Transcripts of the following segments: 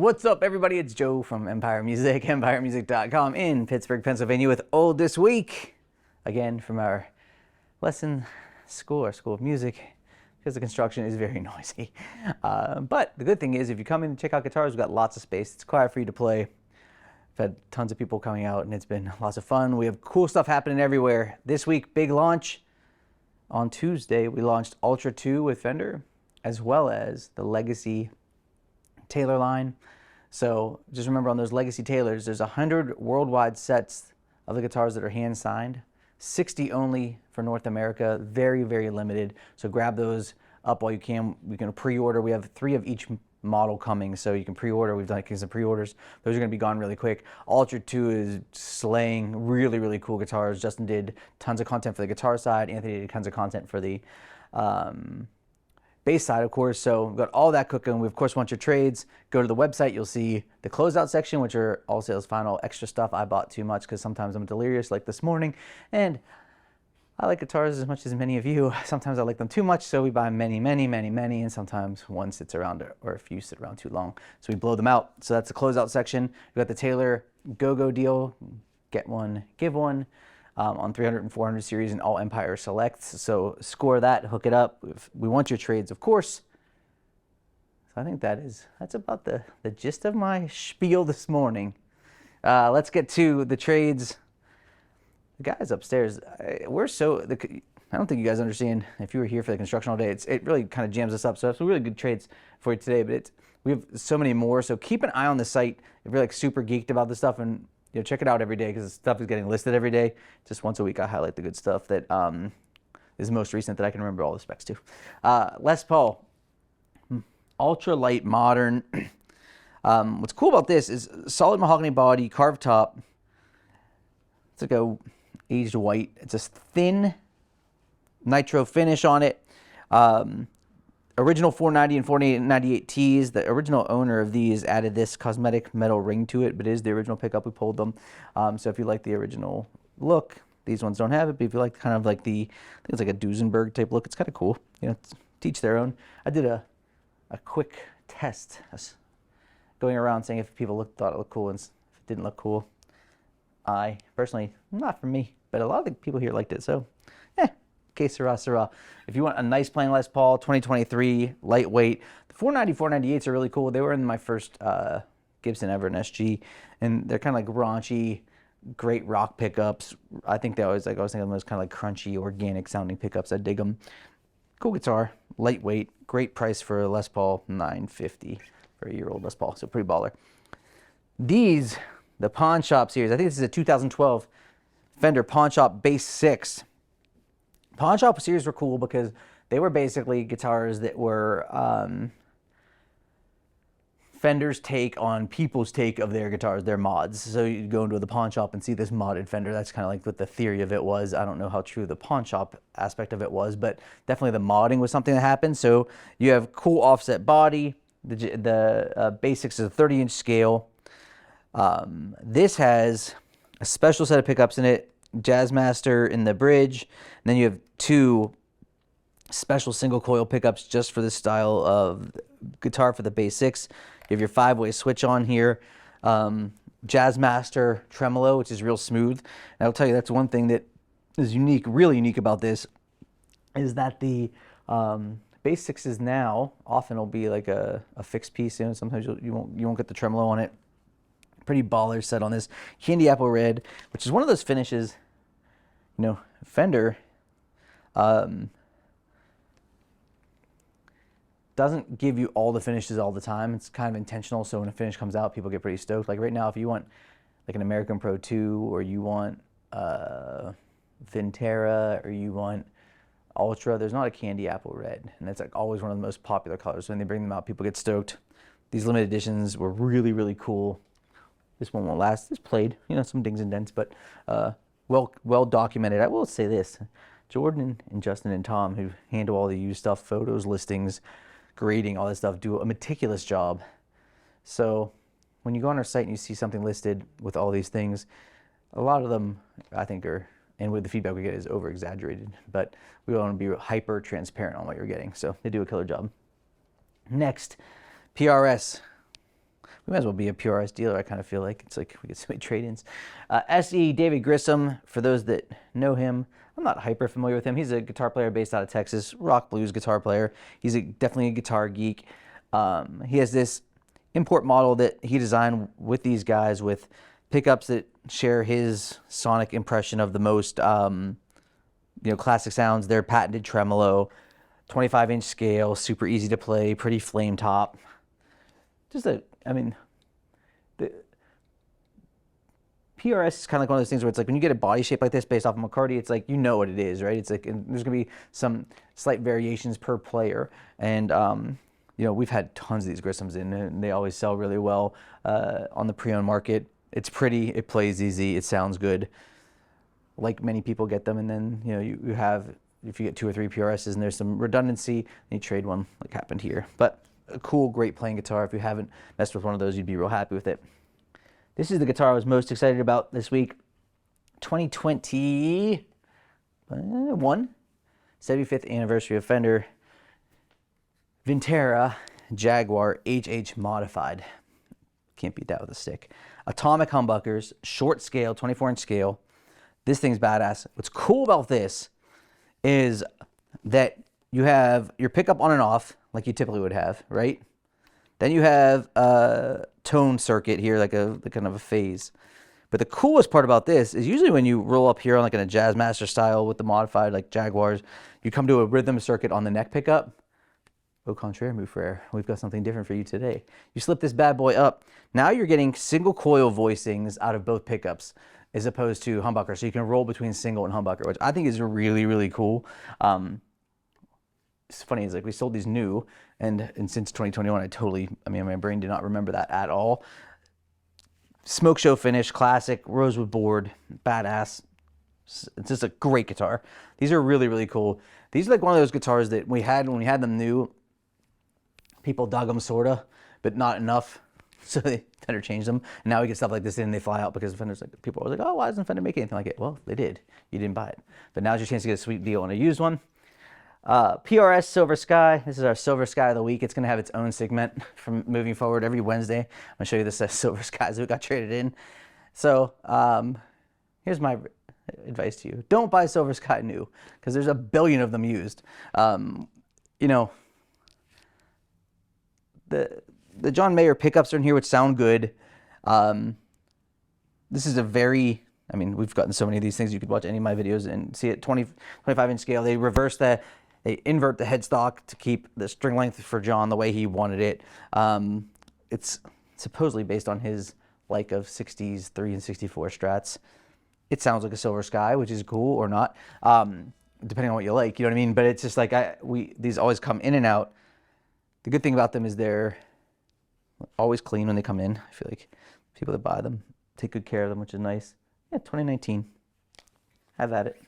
What's up, everybody? It's Joe from Empire Music, empiremusic.com in Pittsburgh, Pennsylvania, with Old This Week. Again, from our lesson school, our School of Music, because the construction is very noisy. But the good thing is, if you come in and check out guitars, we've got lots of space. It's quiet for you to play. We've had tons of people coming out, and it's been lots of fun. We have cool stuff happening everywhere. This week, big launch. On Tuesday, we launched Ultra 2 with Fender, as well as the Legacy Taylor line. So just remember, on those Legacy Taylors, there's 100 worldwide sets of the guitars that are hand signed, 60 only for North America, very, very limited. So grab those up while you can. We can pre-order. We have 3 of each model coming, so you can pre-order. We've done some pre-orders. Those are going to be gone really quick. Ultra 2 is slaying really, really cool guitars. Justin did tons of content for the guitar side. Anthony did tons of content for the bass side, of course. So we've got all that cooking. We, of course, want your trades. Go to the website. You'll see the closeout section, which are all sales final extra stuff. I bought too much because sometimes I'm delirious, like this morning. And I like guitars as much as many of you. Sometimes I like them too much, so we buy many, many, many, many, and sometimes one sits around, or a few sit around too long, so we blow them out. So that's the closeout section. We've got the Taylor Go-Go deal, get one, give one, on 300 and 400 series and all Empire selects. So score that, hook it up. We want your trades, of course. So I think that's about the gist of my spiel this morning. Let's get to the trades. The guys upstairs, I don't think you guys understand. If you were here for the construction all day, it really kind of jams us up. So some really good trades for you today, but we have so many more. So keep an eye on the site. If you're like super geeked about this stuff, and check it out every day, because the stuff is getting listed every day. Just once a week, I highlight the good stuff that is most recent that I can remember all the specs to. Les Paul, ultra light modern. What's cool about this is solid mahogany body, carved top. It's like a aged white. It's a thin nitro finish on it. Original 490 and 498 Ts. The original owner of these added this cosmetic metal ring to it, but it is the original pickup. We pulled them. So if you like the original look, these ones don't have it. But if you like kind of like I think it's like a Duesenberg type look, it's kind of cool. Teach their own. I did a quick test, going around saying if people thought it looked cool, and if it didn't look cool. I personally, not for me, but a lot of the people here liked it, so que sera, sera. If you want a nice plain Les Paul, 2023, lightweight, the 490, 498s are really cool. They were in my first Gibson ever, an SG, and they're kind of like raunchy, great rock pickups. I think I was thinking of them as kind of like crunchy, organic sounding pickups. I dig them. Cool guitar, lightweight, great price for a Les Paul, $950 for a year-old Les Paul, so pretty baller. These, the Pawn Shop series. I think this is a 2012 Fender Pawn Shop Bass 6. Pawn Shop series were cool because they were basically guitars that were Fender's take on people's take of their guitars, their mods. So you go into the pawn shop and see this modded Fender. That's kind of like what the theory of it was. I don't know how true the pawn shop aspect of it was, but definitely the modding was something that happened. So you have cool offset body. The Bass 6 is a 30-inch scale. This has a special set of pickups in it, Jazzmaster in the bridge, and then you have 2 special single coil pickups just for this style of guitar for the Bass 6. You have your 5-way switch on here, Jazzmaster tremolo, which is real smooth. And I'll tell you, that's one thing that is unique, really unique about this, is that the Bass 6s now often will be like a fixed piece. Sometimes you won't get the tremolo on it. Pretty baller set on this candy apple red, which is one of those finishes, Fender doesn't give you all the finishes all the time. It's kind of intentional, so when a finish comes out, people get pretty stoked. Like right now, if you want like an American Pro 2, or you want Vintera, or you want Ultra, there's not a candy apple red, and that's like always one of the most popular colors. So when they bring them out, people get stoked. These limited editions were really, really cool. This one won't last. It's played, some dings and dents, but well documented. I will say this: Jordan and Justin and Tom, who handle all the used stuff, photos, listings, grading, all that stuff, do a meticulous job. So when you go on our site and you see something listed with all these things, a lot of them I think are, and with the feedback we get, is over exaggerated. But we want to be hyper transparent on what you're getting. So they do a killer job. Next, PRS. We might as well be a PRS dealer. I kind of feel like it's like we get so many trade-ins. SE David Grissom, for those that know him, I'm not hyper familiar with him. He's a guitar player based out of Texas, rock blues guitar player. He's definitely a guitar geek. He has this import model that he designed with these guys with pickups that share his sonic impression of the most classic sounds. Their patented tremolo, 25-inch scale, super easy to play, pretty flame top. The PRS is kind of like one of those things where it's like when you get a body shape like this based off of MCCARTY, it's like you know what it is, right? It's like there's gonna be some slight variations per player, and we've had tons of these Grissoms in, and they always sell really well on the pre-owned market. It's pretty, it plays easy, it sounds good. Like many people get them, and then you have, if you get 2 or 3 PRSs and there's some redundancy, then you trade one like happened here. But a cool, great playing guitar. If you haven't messed with one of those, you'd be real happy with it. This is the guitar I was most excited about this week. 2021, 75th anniversary of Fender. VINTERA Jaguar HH modified. Can't beat that with a stick. Atomic humbuckers, short scale, 24-inch scale. This thing's badass. What's cool about this is that you have your pickup on and off like you typically would have, right? Then you have a tone circuit here, like kind of a phase. But the coolest part about this is usually when you roll up here on like in a Jazzmaster style with the modified like Jaguars, you come to a rhythm circuit on the neck pickup. Au contraire, mon frère, we've got something different for you today. You slip this bad boy up. Now you're getting single coil voicings out of both pickups as opposed to humbucker. So you can roll between single and humbucker, which I think is really, really cool. It's funny, it's like we sold these new, and since 2021, my brain did not remember that at all. Smoke show finish, classic, rosewood board, badass. It's just a great guitar. These are really, really cool. These are like one of those guitars that when we had them new, people dug them sorta, but not enough. So Fender changed them. And now we get stuff like this in and they fly out because Fender's like, people are like, oh, why doesn't Fender make anything like it? Well, they did. You didn't buy it. But now's your chance to get a sweet deal on a used one. PRS Silver Sky. This is our Silver Sky of the week. It's going to have its own segment from moving forward every Wednesday. I'm going to show you the Silver Skies that got traded in. So here's my advice to you. Don't buy Silver Sky new because there's a billion of them used. The John Mayer pickups are in here, which sound good. This is a very, we've gotten so many of these things. You could watch any of my videos and see it 25-inch scale. They they invert the headstock to keep the string length for John the way he wanted it. It's supposedly based on his like of 60s 3 and 64 strats. It sounds like a Silver Sky, which is cool or not, depending on what you like, you know what I mean? But it's just like, these always come in and out. The good thing about them is they're always clean when they come in. I feel like people that buy them take good care of them, which is nice. Yeah, 2019. Have at it.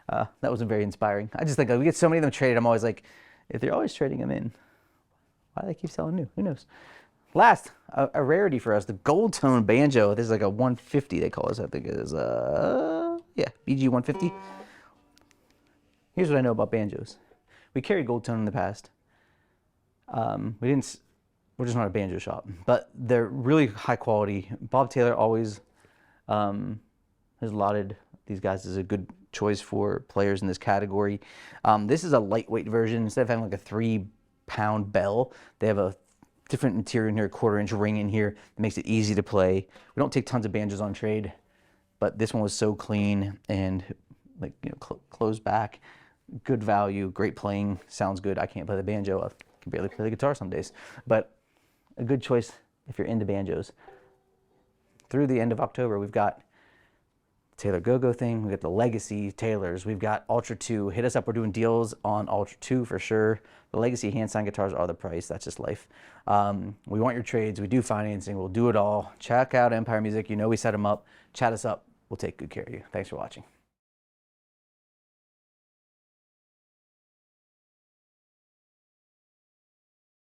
That wasn't very inspiring. I just think we get so many of them traded. I'm always like, if they're always trading them in, why do they keep selling new? Who knows? Last, a rarity for us, the gold tone banjo. This is like a 150 they call this. I think it is, yeah, BG 150. Here's what I know about banjos. We carried gold tone in the past. We're just not a banjo shop, but they're really high quality. Bob Taylor always has lauded these guys as a good choice for players in this category. This is a lightweight version. Instead of having like a 3-pound bell, they have a different material in here, a 1/4-inch ring in here that makes it easy to play. We don't take tons of banjos on trade, but this one was so clean and like closed back, good value, great playing, sounds good. I can't play the banjo. I can barely play the guitar some days, but a good choice if you're into banjos. Through the end of October, we've got Taylor Go-Go thing, we've got the Legacy Taylors, we've got Ultra 2. Hit us up, we're doing deals on Ultra 2 for sure. The Legacy hand-signed guitars are the price, that's just life. We want your trades, we do financing, we'll do it all. Check out Empire Music, we set them up. Chat us up, we'll take good care of you. Thanks for watching.